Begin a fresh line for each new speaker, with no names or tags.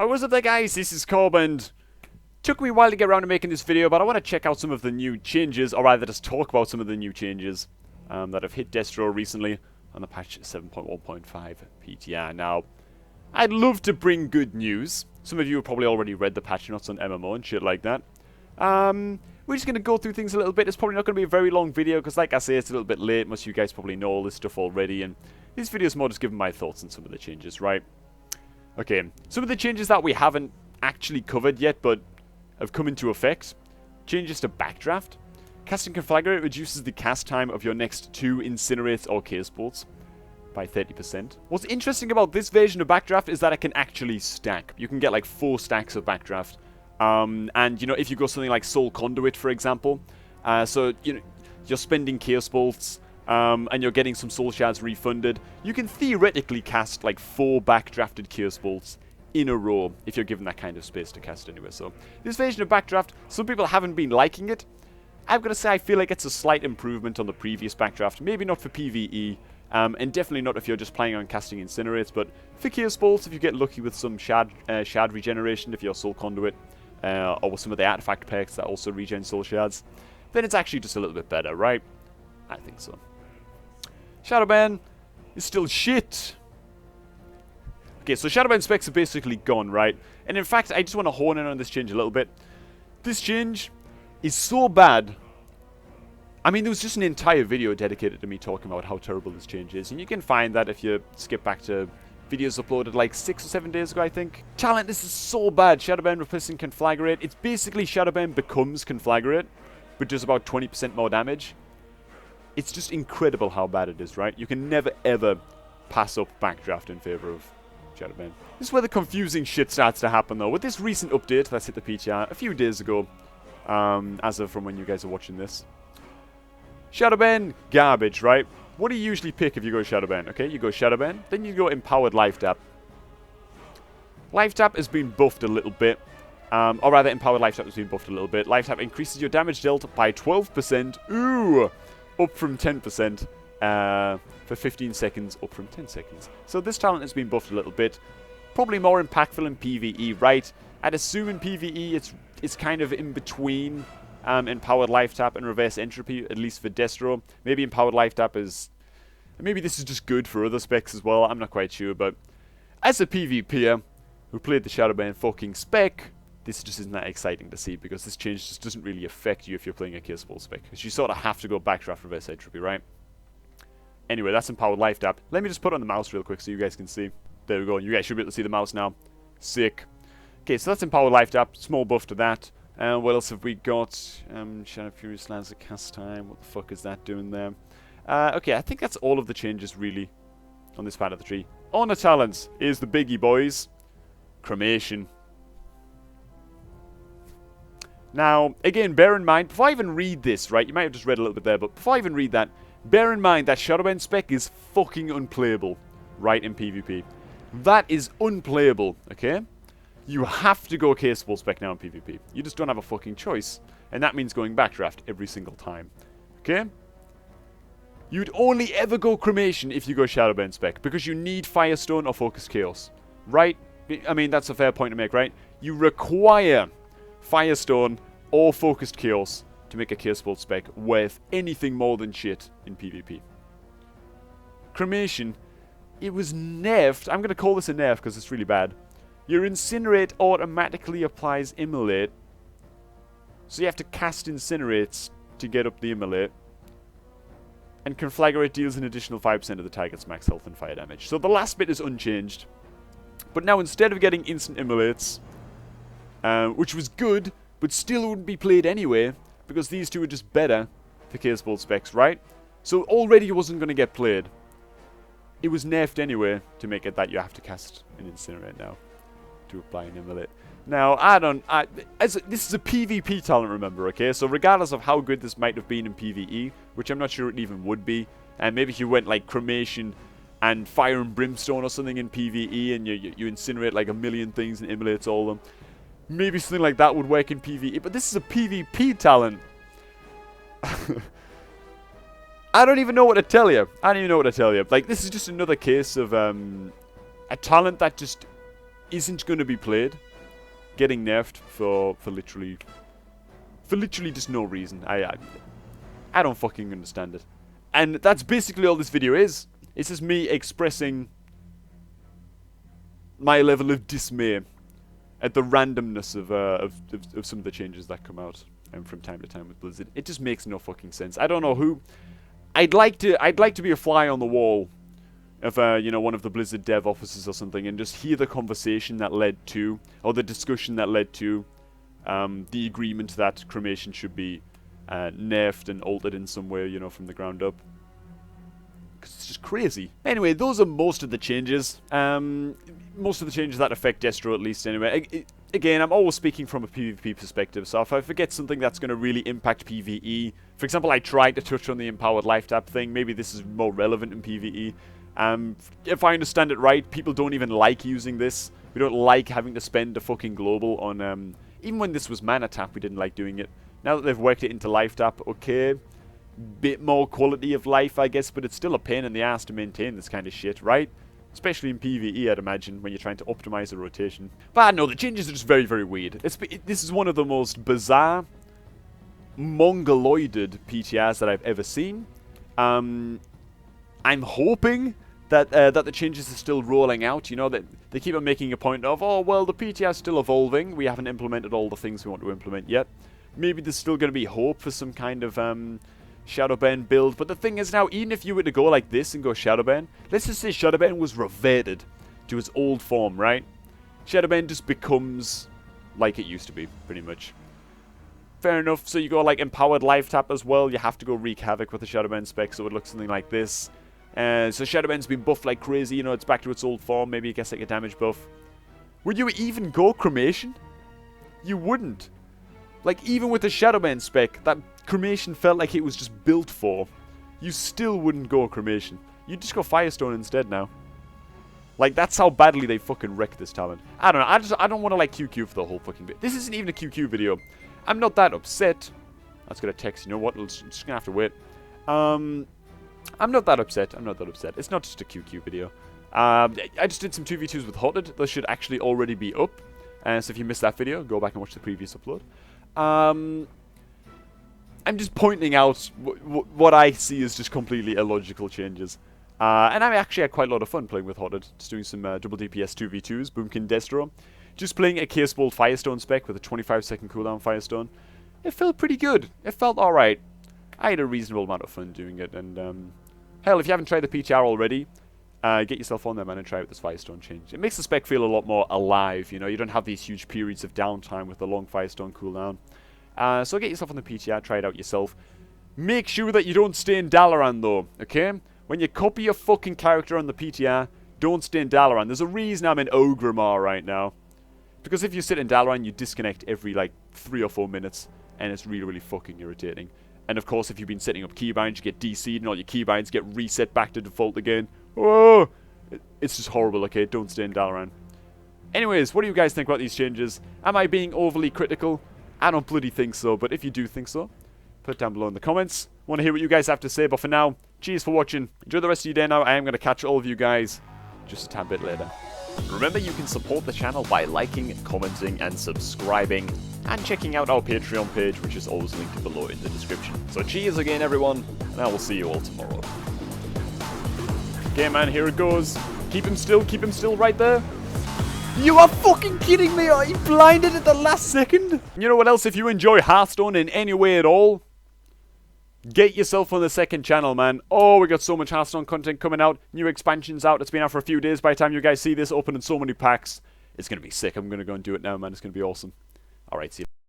What's up there, guys? This is Cobb, and took me a while to get around to making this video, but I want to check out some of the new changes, or rather just talk about some of the new changes that have hit Destro recently on the patch 7.1.5 PTR. Now, I'd love to bring good news. Some of you have probably already read the patch notes on MMO and shit like that. We're just going to go through things a little bit. It's probably not going to be a very long video, because like I say, it's a little bit late. Most of you guys probably know all this stuff already, and this video is more just giving my thoughts on some of the changes, right? Okay, some of the changes that we haven't actually covered yet, but have come into effect. Changes to Backdraft. Casting Conflagrate reduces the cast time of your next 2 Incinerates or Case Bolts by 30%. What's interesting about this version of Backdraft is that it can actually stack. You can get like 4 stacks of Backdraft. And, you know, if you go something like Soul Conduit, for example, so, you know, you're spending Chaos Bolts, and you're getting some Soul Shards refunded, you can theoretically cast like 4 backdrafted Chaos Bolts in a row if you're given that kind of space to cast anyway. So this version of Backdraft, some people haven't been liking it. I've got to say, I feel like it's a slight improvement on the previous Backdraft. Maybe not for PvE, and definitely not if you're just planning on casting Incinerates, but for Chaos Bolts, if you get lucky with some Shard regeneration, if you're Soul Conduit, or with some of the artifact packs that also regen Soul Shards, then it's actually just a little bit better, right? I think so. Shadowburn is still shit. Okay, so Shadowburn specs are basically gone, right? And in fact, I just want to hone in on this change a little bit. This change is so bad. I mean, there was just an entire video dedicated to me talking about how terrible this change is. And you can find that if you skip back to videos uploaded like 6 or 7 days ago, I think. Talent, this is so bad. Shadowburn replacing Conflagrate. It's basically Shadowburn becomes Conflagrate, but does about 20% more damage. It's just incredible how bad it is, right? You can never, ever pass up Backdraft in favor of Shadowburn. This is where the confusing shit starts to happen, though. With this recent update that's hit the PTR a few days ago, as of from when you guys are watching this. Shadowburn, garbage, right? What do you usually pick if you go Shadowburn? Okay, you go Shadowburn, then you go Empowered Life Tap. Life Tap has been buffed a little bit. Or rather, Empowered Life Tap has been buffed a little bit. Life Tap increases your damage dealt by 12%. Ooh! Up from 10% for 15 seconds, up from 10 seconds. So this talent has been buffed a little bit. Probably more impactful in PvE, right? I'd assume in PvE it's kind of in between Empowered Life Tap and Reverse Entropy, at least for Destro. Maybe Empowered Life Tap is... Maybe this is just good for other specs as well, I'm not quite sure, but... As a PvPer who played the Shadowburn fucking spec, this just isn't that exciting to see, because this change just doesn't really affect you if you're playing a Chaos Bolt spec, because you sort of have to go Backdraft Reverse Entropy, right? Anyway, that's Empowered Life Tap. Let me just put it on the mouse real quick so you guys can see. There we go, you guys should be able to see the mouse now. Sick. Okay, so that's Empowered Life Tap, small buff to that. What else have we got? Shadowfury slams the cast time, what the fuck is that doing there? Okay, I think that's all of the changes, really, on this part of the tree. Honor talents is the biggie, boys. Cremation. Now, again, bear in mind, before I even read this, right, you might have just read a little bit there, but before I even read that, bear in mind that Shadowburn spec is fucking unplayable, right, in PvP. That is unplayable, okay? You have to go Case Bolt spec now in PvP. You just don't have a fucking choice, and that means going Backdraft every single time, okay? You'd only ever go Cremation if you go Shadowburn spec, because you need Firestone or Focused Chaos, right? I mean, that's a fair point to make, right? You require Firestone or Focused Chaos to make a Chaos Bolt spec worth anything more than shit in PvP. Cremation, it was nerfed. I'm going to call this a nerf because it's really bad. Your Incinerate automatically applies Immolate, so you have to cast Incinerates to get up the Immolate. And Conflagrate deals an additional 5% of the target's max health and fire damage. So the last bit is unchanged. But now instead of getting instant Immolates, which was good, but still wouldn't be played anyway, because these two are just better for Chaos Bolt specs, right? So already it wasn't going to get played. It was nerfed anyway to make it that you have to cast an Incinerate now to apply an Immolate. Now, this is a PvP talent, remember, okay? So regardless of how good this might have been in PvE, which I'm not sure it even would be, and maybe if you went like Cremation and Fire and Brimstone or something in PvE, and you incinerate like a million things and immolates all of them, maybe something like that would work in PvE, but this is a PvP talent. I don't even know what to tell you. Like, this is just another case of a talent that just isn't going to be played getting nerfed for literally just no reason. I don't fucking understand it. And that's basically all this video is. It's just me expressing my level of dismay at the randomness of some of the changes that come out from time to time with Blizzard. It just makes no fucking sense. I don't know who. I'd like to be a fly on the wall of you know, one of the Blizzard dev offices or something, and just hear the conversation that led to, or the discussion that led to, the agreement that Cremation should be nerfed and altered in some way, you know, from the ground up. Because it's just crazy. Anyway, those are most of the changes. Most of the changes that affect Destro, at least, anyway. Again, I'm always speaking from a PvP perspective, so if I forget something that's going to really impact PvE, for example, I tried to touch on the Empowered Life Tap thing, maybe this is more relevant in PvE. If I understand it right, people don't even like using this. We don't like having to spend a fucking global on, even when this was Mana Tap, we didn't like doing it. Now that they've worked it into Life Tap, okay, bit more quality of life, I guess, but it's still a pain in the ass to maintain this kind of shit, right? Especially in PvE, I'd imagine, when you're trying to optimize a rotation. But I don't know, the changes are just very, very weird. This is one of the most bizarre, mongoloided PTRs that I've ever seen. I'm hoping that that the changes are still rolling out. You know, that they keep on making a point of, oh, well, the PTR is still evolving. We haven't implemented all the things we want to implement yet. Maybe there's still going to be hope for some kind of Shadowburn build. But the thing is now, even if you were to go like this and go Shadowburn, let's just say Shadowburn was reverted to its old form, right? Shadowburn just becomes like it used to be, pretty much. Fair enough. So you go like Empowered Life Tap as well. You have to go wreak havoc with the Shadowburn spec, so it looks something like this. So Shadowburn's been buffed like crazy. You know, it's back to its old form. Maybe it gets like a damage buff. Would you even go Cremation? You wouldn't. Like, even with the Shadowburn spec, that Cremation felt like it was just built for. You still wouldn't go Cremation. You'd just go Firestone instead now. Like, that's how badly they fucking wrecked this talent. I don't know. I don't want to, like, QQ for the whole fucking bit. This isn't even a QQ video. I'm not that upset. That's gonna text. You know what? I'm just gonna have to wait. I'm not that upset. I'm not that upset. It's not just a QQ video. I just did some 2v2s with Hotted. Those should actually already be up. So if you missed that video, go back and watch the previous upload. I'm just pointing out what I see as just completely illogical changes. And I actually had quite a lot of fun playing with Hotted. Just doing some double DPS 2v2s, Boomkin Destro. Just playing a Case Bolt Firestone spec with a 25-second cooldown Firestone. It felt pretty good. It felt alright. I had a reasonable amount of fun doing it. And hell, if you haven't tried the PTR already, get yourself on there, man, and try out this Firestone change. It makes the spec feel a lot more alive, you know. You don't have these huge periods of downtime with the long Firestone cooldown. So get yourself on the PTR, try it out yourself. Make sure that you don't stay in Dalaran, though, okay? When you copy your fucking character on the PTR, don't stay in Dalaran. There's a reason I'm in Ogrimmar right now. Because if you sit in Dalaran, you disconnect every, like, 3 or 4 minutes, and it's really, really fucking irritating. And, of course, if you've been setting up keybinds, you get DC'd, and all your keybinds get reset back to default again. Oh! It's just horrible, okay? Don't stay in Dalaran. Anyways, what do you guys think about these changes? Am I being overly critical? I don't bloody think so, but if you do think so, put it down below in the comments. Want to hear what you guys have to say, but for now, cheers for watching. Enjoy the rest of your day now. I am going to catch all of you guys just a tad bit later. Remember, you can support the channel by liking, commenting, and subscribing, and checking out our Patreon page, which is always linked below in the description. So cheers again, everyone, and I will see you all tomorrow. Okay, man, here it goes. Keep him still right there. You are fucking kidding me! Are you blinded at the last second? You know what else? If you enjoy Hearthstone in any way at all, get yourself on the second channel, man. Oh, we got so much Hearthstone content coming out. New expansions out. It's been out for a few days by the time you guys see this. Opening so many packs. It's going to be sick. I'm going to go and do it now, man. It's going to be awesome. Alright, see you.